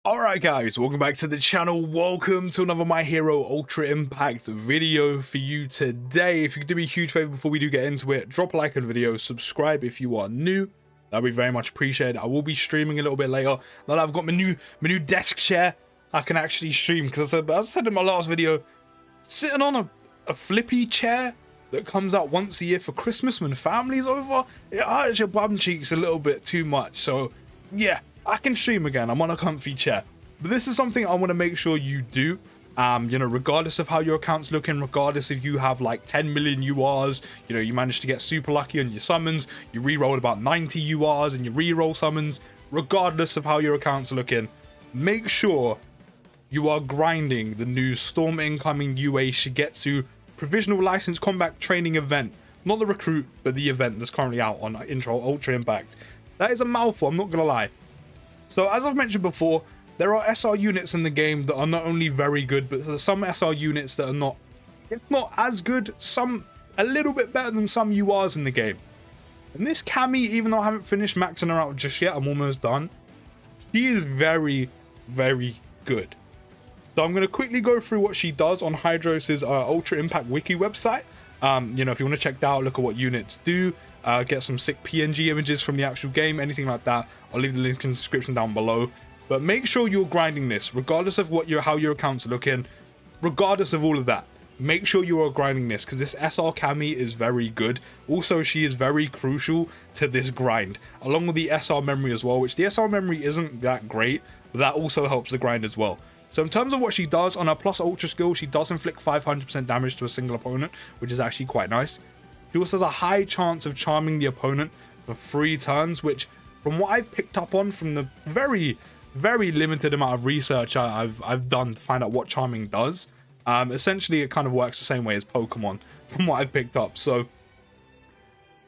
Alright guys, welcome back to the channel. Welcome to another My Hero Ultra Impact video for you today. If you could do me a huge favor before we do get into it, drop a like on the video, subscribe if you are new. That'd be very much appreciated. I will be streaming a little bit later. Now that I've got my new desk chair, I can actually stream, because as I said in my last video, sitting on a flippy chair that comes out once a year for Christmas when family's over, it hurts your bum cheeks a little bit too much. So yeah, I can stream again. I'm on a comfy chair. But this is something I want to make sure you do. Regardless of how your account's looking, regardless if you have like 10 million URs, you managed to get super lucky on your summons, you re-rolled about 90 URs and you re-roll summons, regardless of how your account's looking, make sure you are grinding the new Storm Incoming UA Shigetsu Provisional License Combat Training event. Not the recruit, but the event that's currently out on Intro Ultra Impact. That is a mouthful, I'm not gonna lie. So as I've mentioned before, there are SR units in the game that are not only very good, but there's some SR units that are not, if not as good, some a little bit better than some URs in the game. And this Camie, even though I haven't finished maxing her out just yet, I'm almost done, she is very, very good. So I'm going to quickly go through what she does on Hydros' Ultra Impact Wiki website. If you want to check that out, look at what units do, get some sick PNG images from the actual game, anything like that, I'll leave the link in the description down below. But make sure you're grinding this, regardless of how your account's looking, regardless of all of that. Make sure you are grinding this, because this SR Camie is very good. Also, she is very crucial to this grind, along with the SR memory as well, which the SR memory isn't that great, but that also helps the grind as well. So in terms of what she does, on her plus ultra skill, she does inflict 500% damage to a single opponent, which is actually quite nice. She also has a high chance of charming the opponent for 3 turns, which, from what I've picked up on from the very, very limited amount of research I've done to find out what charming does, essentially it kind of works the same way as Pokemon, from what I've picked up. So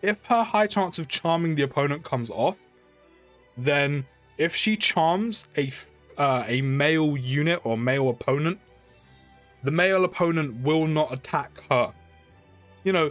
if her high chance of charming the opponent comes off, then if she charms a male unit or male opponent, the male opponent will not attack her.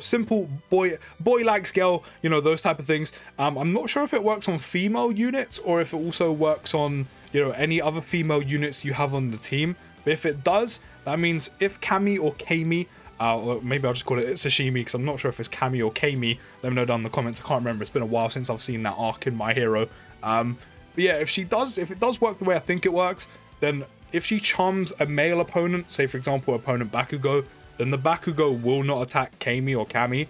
Simple boy likes girl, those type of things. I'm not sure if it works on female units or if it also works on, any other female units you have on the team. But if it does, that means if Camie or Camie, or maybe I'll just call it Sashimi, because I'm not sure if it's Camie or Camie. Let me know down in the comments. I can't remember. It's been a while since I've seen that arc in My Hero. But yeah, if it does work the way I think it works, then if she charms a male opponent, say for example opponent Bakugo, then the Bakugo will not attack Camie or Camie.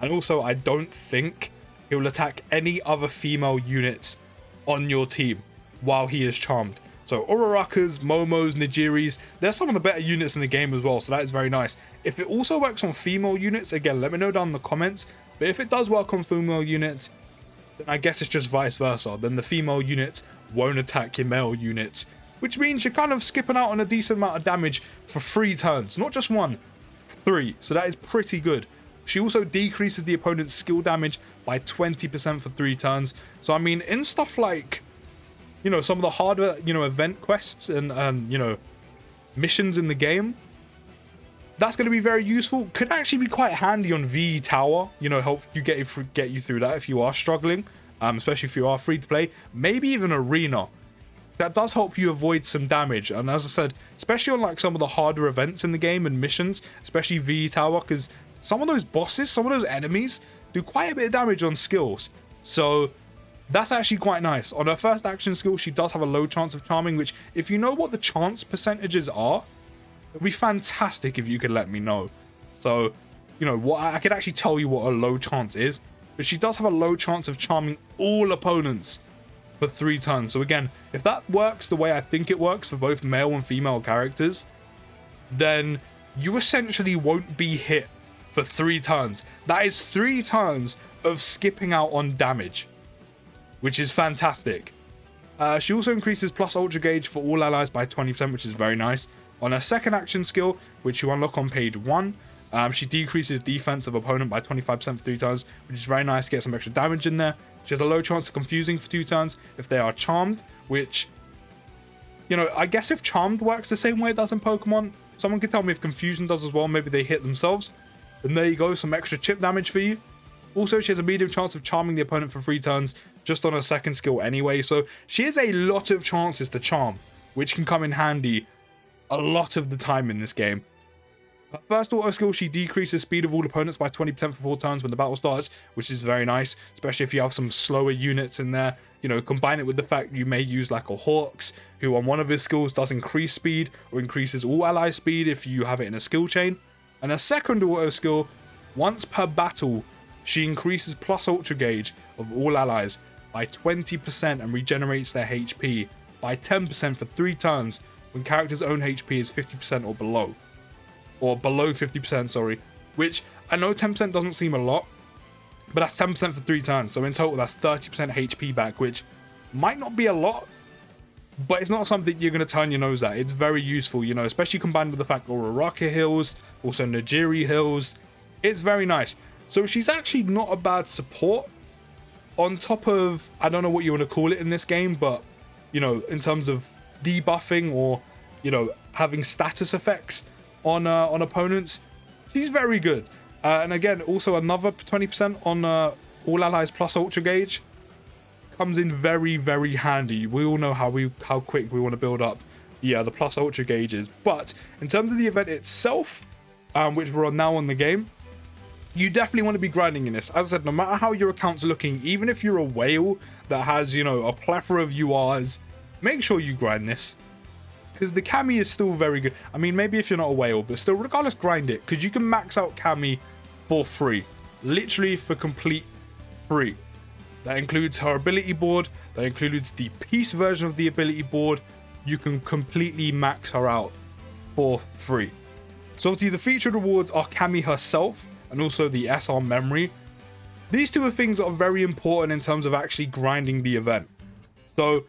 And also, I don't think he will attack any other female units on your team while he is charmed. So Urarakas, Momos, Nijiris, they're some of the better units in the game as well, so that is very nice. If it also works on female units, again, let me know down in the comments. But if it does work on female units, then I guess it's just vice versa. Then the female units won't attack your male units, which means you're kind of skipping out on a decent amount of damage for 3 turns, not just 1, 3. So that is pretty good. She also decreases the opponent's skill damage by 20% for 3 turns. So I mean, in stuff like, some of the harder, event quests and missions in the game, that's going to be very useful. Could actually be quite handy on VE Tower, help you get you through that if you are struggling, especially if you are free to play. Maybe even Arena. That does help you avoid some damage. And as I said, especially on like some of the harder events in the game and missions, especially VE Tower, because some of those bosses, some of those enemies do quite a bit of damage on skills. So that's actually quite nice. On her first action skill, she does have a low chance of charming, which if you know what the chance percentages are, it'd be fantastic if you could let me know. So, what I could actually tell you what a low chance is, but she does have a low chance of charming all opponents for 3 turns. So again, if that works the way I think it works for both male and female characters, then you essentially won't be hit for 3 turns. That is 3 turns of skipping out on damage, which is fantastic. She also increases plus ultra gauge for all allies by 20%, which is very nice. On her second action skill, which you unlock on page 1, she decreases defense of opponent by 25% for 3 turns, which is very nice to get some extra damage in there. She has a low chance of confusing for 2 turns if they are charmed, which, I guess if charmed works the same way it does in Pokemon, someone could tell me if confusion does as well, maybe they hit themselves. Then there you go, some extra chip damage for you. Also, she has a medium chance of charming the opponent for 3 turns, just on her second skill anyway, so she has a lot of chances to charm. which can come in handy a lot of the time in this game. Her first auto skill, she decreases speed of all opponents by 20% for 4 turns when the battle starts, which is very nice, especially if you have some slower units in there. You know, combine it with the fact you may use like a Hawks, who on one of his skills does increase speed or increases all ally speed if you have it in a skill chain. And her second auto skill, once per battle, she increases plus ultra gauge of all allies by 20% and regenerates their HP by 10% for 3 turns when character's own HP is 50% or below. Or below 50%, sorry. Which, I know 10% doesn't seem a lot, but that's 10% for 3 turns. So in total, that's 30% HP back, which might not be a lot, but it's not something you're going to turn your nose at. It's very useful, you know, especially combined with the fact Uraraka heals, also Najiri heals. It's very nice. So she's actually not a bad support. On top of, I don't know what you want to call it in this game, but, you know, in terms of debuffing or, you know, having status effects on opponents, she's very good. And again, also another 20% on all allies plus ultra gauge comes in very, very handy. We all know how quick we want to build up the plus ultra gauges. But in terms of the event itself, which we're on now on the game, you definitely want to be grinding in this. As I said, no matter how your account's looking, even if you're a whale that has, you know, a plethora of URs, make sure you grind this. Because the Camie is still very good. I mean, maybe if you're not a whale, but still, regardless, grind it. Because you can max out Camie for free. Literally for complete free. That includes her ability board. That includes the peace version of the ability board. You can completely max her out for free. So obviously the featured rewards are Camie herself and also the SR memory. These two are things that are very important in terms of actually grinding the event. So,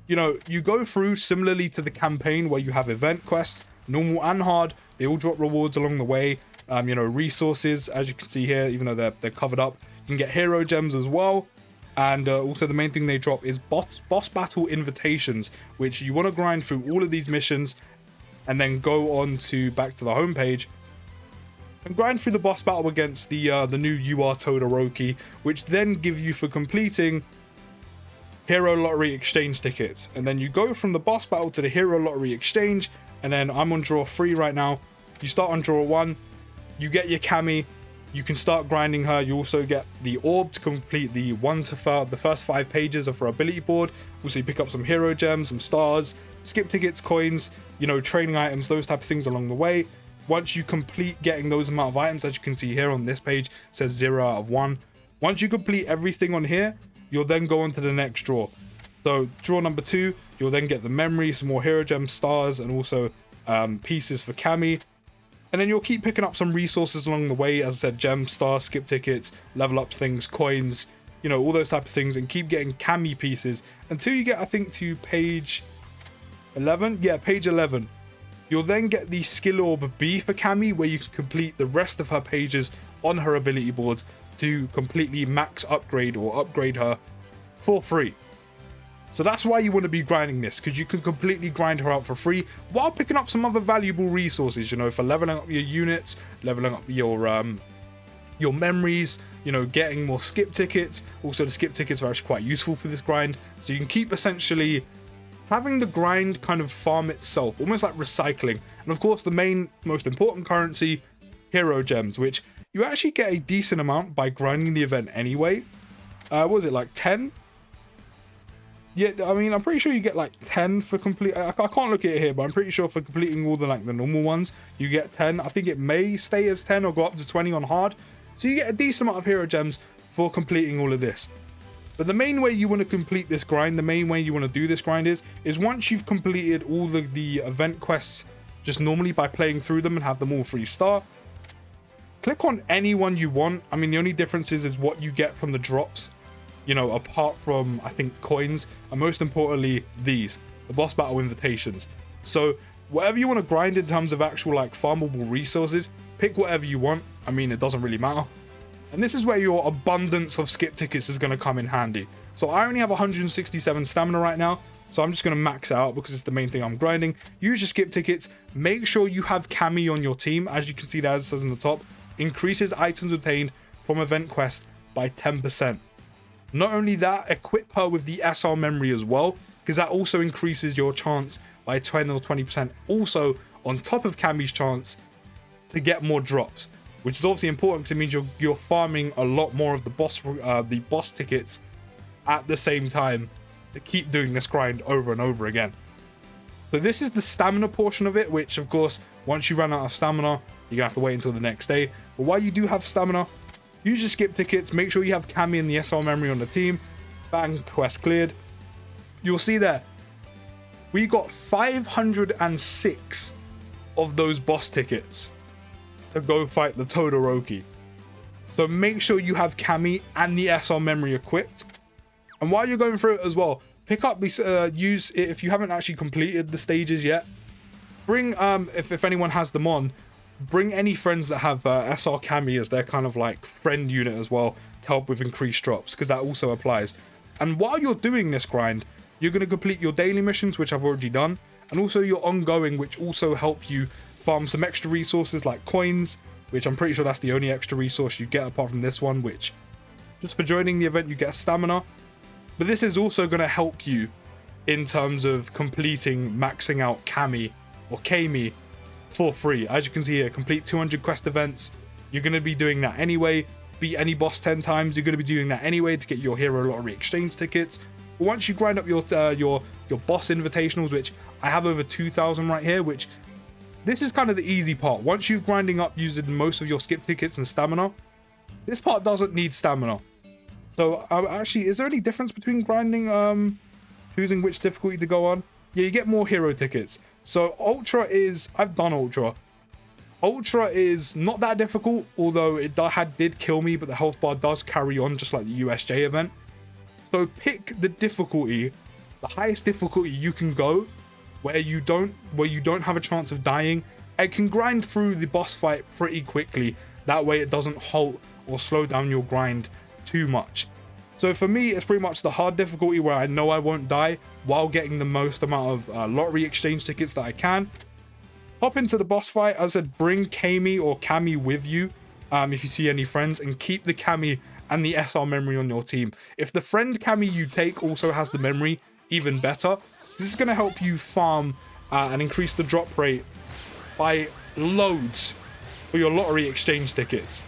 you know, you go through similarly to the campaign where you have event quests, normal and hard. They all drop rewards along the way. You know, resources, as you can see here, even though they're covered up. You can get hero gems as well. And also the main thing they drop is boss battle invitations, which you want to grind through all of these missions and then go on to back to the homepage and grind through the boss battle against the new UR Todoroki, which then give you for completing Hero Lottery exchange tickets. And then you go from the boss battle to the Hero Lottery exchange, and then I'm on draw 3 right now. You start on draw 1, you get your Camie, you can start grinding her. You also get the orb to complete the the first 5 pages of her ability board. Also you pick up some hero gems, some stars, skip tickets, coins, you know, training items, those type of things along the way. Once you complete getting those amount of items, as you can see here on this page, it says 0 out of 1. Once you complete everything on here, you'll then go on to the next draw. So draw number 2, you'll then get the memory, some more hero gems, stars, and also pieces for Camie. And then you'll keep picking up some resources along the way, as I said, gems, stars, skip tickets, level up things, coins, you know, all those type of things, and keep getting Camie pieces until you get, I think, to page 11. Yeah, page 11. You'll then get the skill orb B for Camie, where you can complete the rest of her pages on her ability board to completely max upgrade or upgrade her for free. So that's why you want to be grinding this, because you can completely grind her out for free while picking up some other valuable resources, you know, for leveling up your units, leveling up your memories, you know, getting more skip tickets. Also, the skip tickets are actually quite useful for this grind. So you can keep essentially having the grind kind of farm itself, almost like recycling. And of course, the most important currency, hero gems, which you actually get a decent amount by grinding the event anyway. What was it, like 10? Yeah, I mean, I'm pretty sure you get like 10 for complete. I can't look at it here, but I'm pretty sure for completing all the normal ones, you get 10. I think it may stay as 10 or go up to 20 on hard. So you get a decent amount of hero gems for completing all of this. But the main way you want to complete this grind, the main way you want to do this grind is once you've completed all the event quests just normally by playing through them and have them all 3-star, click on any one you want. I mean, the only difference is what you get from the drops, you know, apart from, I think, coins, and most importantly, the boss battle invitations. So whatever you want to grind in terms of actual, like, farmable resources, pick whatever you want. I mean, it doesn't really matter. And this is where your abundance of skip tickets is going to come in handy. So I only have 167 stamina right now, so I'm just going to max out because it's the main thing I'm grinding. Use your skip tickets. Make sure you have Camie on your team. As you can see there, it says on the top, increases items obtained from event quests by 10%. Not only that, equip her with the SR memory as well, because that also increases your chance by 10 or 20%. Also, on top of Camie's chance to get more drops, which is obviously important because it means you're farming a lot more of the boss tickets at the same time to keep doing this grind over and over again. So this is the stamina portion of it, which of course, once you run out of stamina, you're gonna have to wait until the next day. But while you do have stamina, use your skip tickets, make sure you have Camie and the SR memory on the team. Bang, quest cleared. You'll see there, we got 506 of those boss tickets to go fight the Todoroki. So make sure you have Camie and the SR memory equipped. And while you're going through it as well, pick up these, use it if you haven't actually completed the stages yet. Bring, if anyone has them on, bring any friends that have SR Camie as their kind of like friend unit as well to help with increased drops, because that also applies. And while you're doing this grind, you're going to complete your daily missions, which I've already done, and also your ongoing, which also help you farm some extra resources like coins, which I'm pretty sure that's the only extra resource you get apart from this one, which just for joining the event you get stamina. But this is also going to help you in terms of completing, maxing out Camie or Camie for free. As you can see here, complete 200 quest events. You're going to be doing that anyway. Beat any boss 10 times. You're going to be doing that anyway to get your hero lottery exchange tickets. But once you grind up your boss invitationals, which I have over 2,000 right here, which this is kind of the easy part. Once you've grinding up using most of your skip tickets and stamina, this part doesn't need stamina. So actually, is there any difference between grinding, choosing which difficulty to go on? Yeah, you get more hero tickets. So Ultra is, I've done Ultra. Ultra is not that difficult, although it did kill me, but the health bar does carry on just like the USJ event. So pick the difficulty, the highest difficulty you can go, where you don't have a chance of dying. It can grind through the boss fight pretty quickly. That way it doesn't halt or slow down your grind too much. So for me, it's pretty much the hard difficulty where I know I won't die while getting the most amount of lottery exchange tickets that I can. Hop into the boss fight. As I said, bring Camie or Camie with you if you see any friends, and keep the Camie and the SR memory on your team. If the friend Camie you take also has the memory, even better. This is going to help you farm and increase the drop rate by loads for your lottery exchange tickets.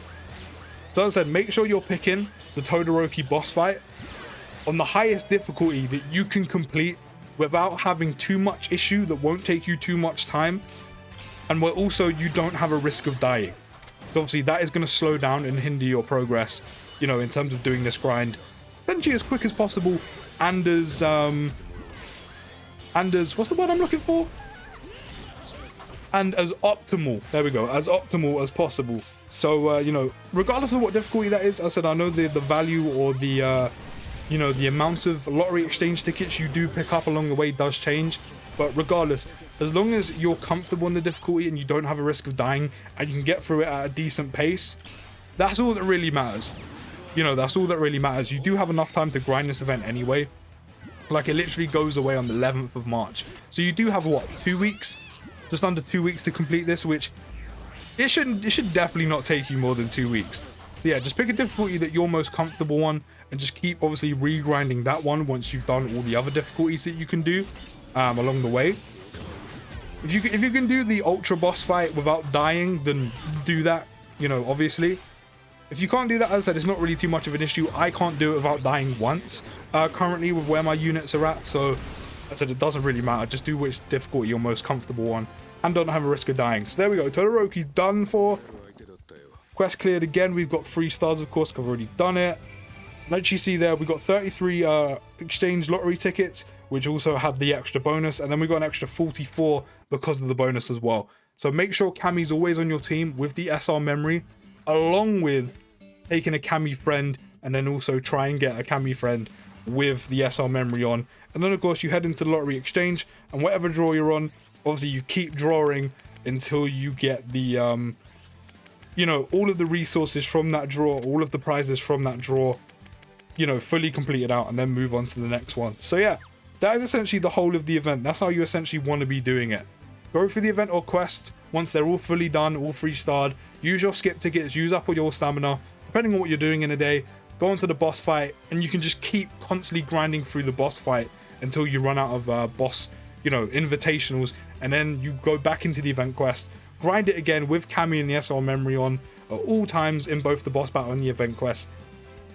So as I said, make sure you're picking the Todoroki boss fight on the highest difficulty that you can complete without having too much issue, that won't take you too much time, and where also you don't have a risk of dying. So obviously that is going to slow down and hinder your progress, you know, in terms of doing this grind essentially as quick as possible, and as what's the word I'm looking for? And as optimal, there we go, as optimal as possible. So, you know, regardless of what difficulty that is, I said, I know the value or the, you know, the amount of lottery exchange tickets you do pick up along the way does change. But regardless, as long as you're comfortable in the difficulty and you don't have a risk of dying and you can get through it at a decent pace, that's all that really matters. You know, that's all that really matters. You do have enough time to grind this event anyway. Like, it literally goes away on the 11th of March. So you do have, what, 2 weeks? Just under 2 weeks to complete this, which it should definitely not take you more than 2 weeks. So yeah, just pick a difficulty that you're most comfortable on, and just keep obviously re-grinding that one once you've done all the other difficulties that you can do along the way. If you can do the ultra boss fight without dying, then do that, you know, obviously. If you can't do that, as I said, it's not really too much of an issue. I can't do it without dying once currently with where my units are at, so I said it doesn't really matter. Just do which difficulty you're most comfortable on and don't have a risk of dying. So there we go. Todoroki's done for. Quest cleared again. We've got 3 stars, of course, because I've already done it. Like you see there, we've got 33 exchange lottery tickets, which also had the extra bonus. And then we got an extra 44 because of the bonus as well. So make sure Camie's always on your team with the SR memory, along with taking a Camie friend, and then also try and get a Camie friend with the SR memory on. And then, of course, you head into the lottery exchange, and whatever draw you're on, obviously you keep drawing until you get the, you know, all of the resources from that draw, all of the prizes from that draw, you know, fully completed out, and then move on to the next one. So yeah, that is essentially the whole of the event. That's how you essentially want to be doing it. Go for the event or quest. Once they're all fully done, all 3-starred, use your skip tickets, use up all your stamina, depending on what you're doing in a day. Go into the boss fight, and you can just keep constantly grinding through the boss fight until you run out of boss, invitationals, and then you go back into the event quest, grind it again with Camie and the SR memory on at all times in both the boss battle and the event quest.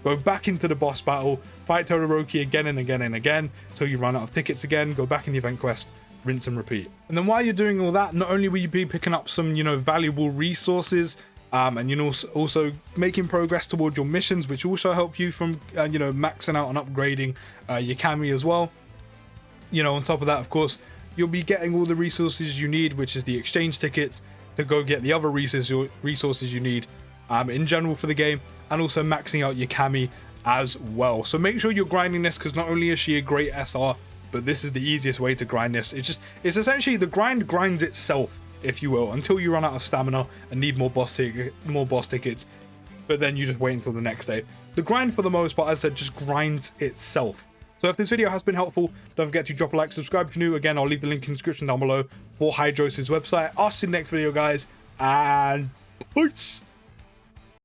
Go back into the boss battle, fight Todoroki again and again and again until you run out of tickets again, go back in the event quest, rinse and repeat. And then while you're doing all that, not only will you be picking up some, valuable resources, and also making progress toward your missions, which also help you from, maxing out and upgrading your Camie as well. On top of that, of course, you'll be getting all the resources you need, which is the exchange tickets to go get the other resources you need in general for the game, and also maxing out your Camie as well. So make sure you're grinding this, because not only is she a great SR, but this is the easiest way to grind this. It's essentially the grind grinds itself, if you will, until you run out of stamina and need more boss tickets, but then you just wait until the next day. The grind, for the most part, as I said, just grinds itself. So if this video has been helpful, don't forget to drop a like, subscribe if you're new. Again, I'll leave the link in the description down below for Hydros' website. I'll see you in the next video, guys, and peace.